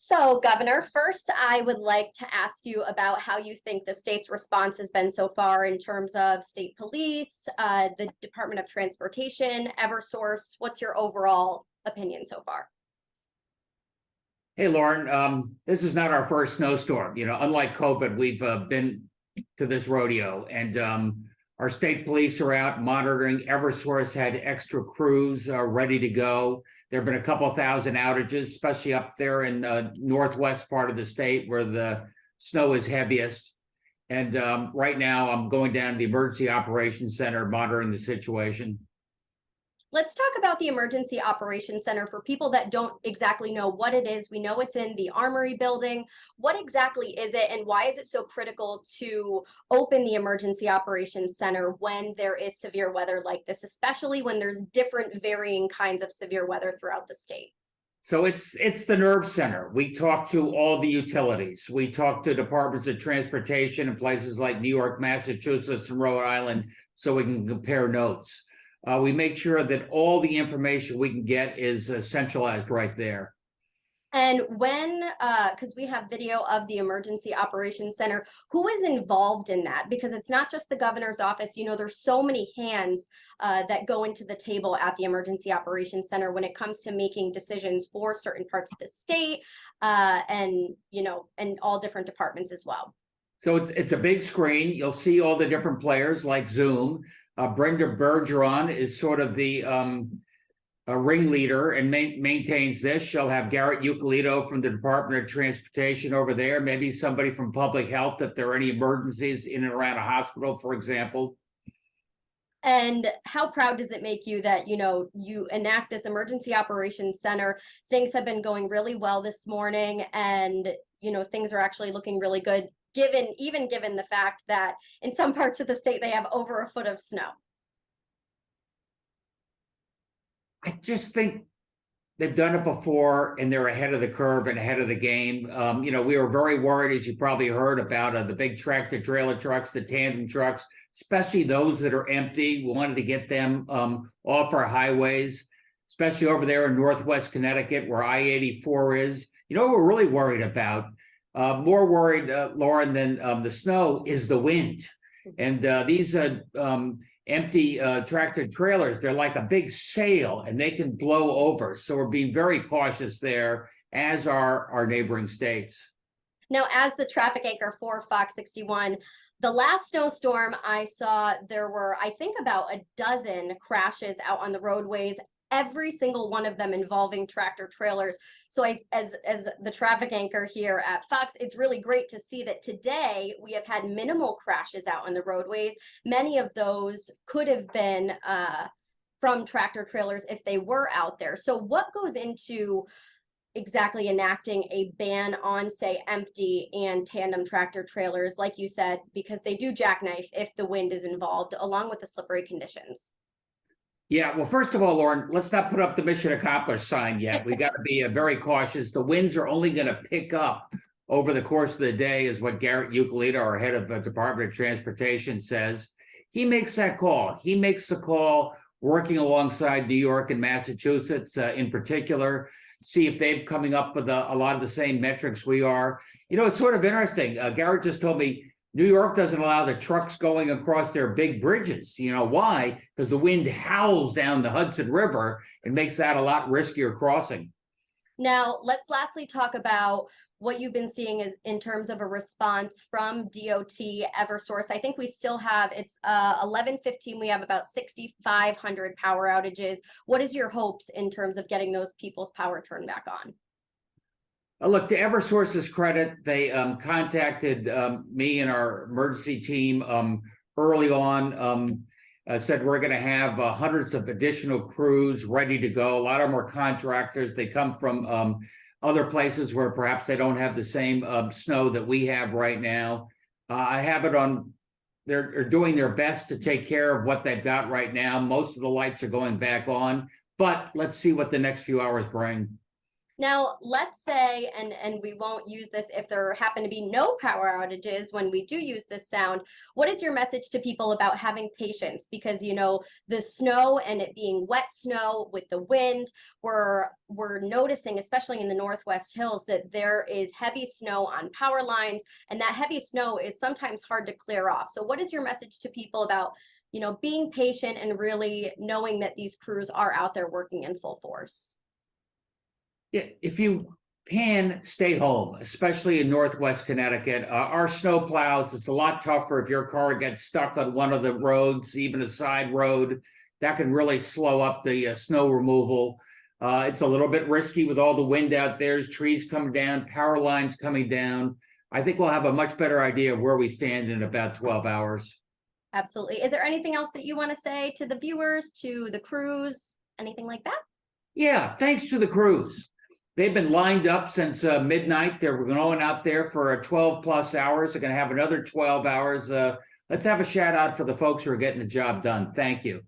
So, Governor, first, I would like to ask you about how you think the state's response has been so far in terms of state police, the Department of Transportation, Eversource. What's your overall opinion so far? Hey, Lauren, this is not our first snowstorm. Unlike COVID, we've been to this rodeo, and our state police are out monitoring. Eversource had extra crews ready to go. There have been a couple thousand outages, especially up there in the northwest part of the state where the snow is heaviest. And right now, I'm going down to the Emergency Operations Center monitoring the situation. Let's talk about the Emergency Operations Center for people that don't exactly know what it is. We know it's in the Armory building. What exactly is it, and why is it so critical to open the Emergency Operations Center when there is severe weather like this, especially when there's different varying kinds of severe weather throughout the state? So it's the nerve center. We talk to all the utilities. We talk to departments of transportation in places like New York, Massachusetts, and Rhode Island so we can compare notes. We make sure that all the information we can get is centralized right there. And when, because we have video of the Emergency Operations Center, who is involved in that? Because it's not just the governor's office. There's so many hands that go into the table at the Emergency Operations Center when it comes to making decisions for certain parts of the state and all different departments as well. So it's a big screen. You'll see all the different players like Zoom. Brenda Bergeron is sort of the ringleader and maintains this. She'll have Garrett Euclid from the Department of Transportation over there, maybe somebody from Public Health if there are any emergencies in and around a hospital, for example. And how proud does it make you that, you enact this Emergency Operations Center? Things have been going really well this morning, and, things are actually looking really good, given the fact that in some parts of the state they have over a foot of snow. I just think they've done it before and they're ahead of the curve and ahead of the game. We were very worried, as you probably heard, about the big tractor trailer trucks, the tandem trucks, especially those that are empty. We wanted to get them off our highways, especially over there in northwest Connecticut where I-84 is. What we're really worried about, more worried, Lauren, than the snow is the wind. And these empty tractor trailers, they're like a big sail and they can blow over. So we're being very cautious there, as are our neighboring states. Now, as the traffic anchor for Fox 61, the last snowstorm I saw, there were, I think, about a dozen crashes out on the roadways, every single one of them involving tractor trailers. So as the traffic anchor here at Fox, it's really great to see that today we have had minimal crashes out on the roadways. Many of those could have been from tractor trailers if they were out there. So what goes into exactly enacting a ban on, say, empty and tandem tractor trailers, like you said, because they do jackknife if the wind is involved, along with the slippery conditions? Yeah, well, first of all, Lauren, let's not put up the mission accomplished sign yet. We got to be very cautious. The winds are only going to pick up over the course of the day, is what Garrett Euclid, our head of the Department of Transportation, says. He makes that call. He makes the call working alongside New York and Massachusetts in particular, see if they're coming up with a lot of the same metrics we are. It's sort of interesting. Garrett just told me New York doesn't allow the trucks going across their big bridges. Why? Because the wind howls down the Hudson River and makes that a lot riskier crossing. Now, let's lastly talk about what you've been seeing is in terms of a response from DOT, Eversource. I think we still have, it's 11:15, we have about 6,500 power outages. What is your hopes in terms of getting those people's power turned back on? Look, to Eversource's credit, they contacted me and our emergency team early on, said we're going to have hundreds of additional crews ready to go. A lot of them are contractors. They come from other places where perhaps they don't have the same snow that we have right now. I have it on, they're doing their best to take care of what they've got right now. Most of the lights are going back on, but let's see what the next few hours bring. Now, let's say, and we won't use this if there happen to be no power outages when we do use this sound. What is your message to people about having patience? Because the snow and it being wet snow with the wind, we're noticing, especially in the Northwest Hills, that there is heavy snow on power lines, and that heavy snow is sometimes hard to clear off. So, what is your message to people about being patient and really knowing that these crews are out there working in full force? Yeah, if you can stay home, especially in Northwest Connecticut, our snow plows, it's a lot tougher if your car gets stuck on one of the roads, even a side road. That can really slow up the snow removal. It's a little bit risky with all the wind out there, trees coming down, power lines coming down. I think we'll have a much better idea of where we stand in about 12 hours. Absolutely. Is there anything else that you want to say to the viewers, to the crews, anything like that? Yeah, thanks to the crews. They've been lined up since midnight. They're going out there for 12 plus hours. They're going to have another 12 hours. Let's have a shout out for the folks who are getting the job done. Thank you.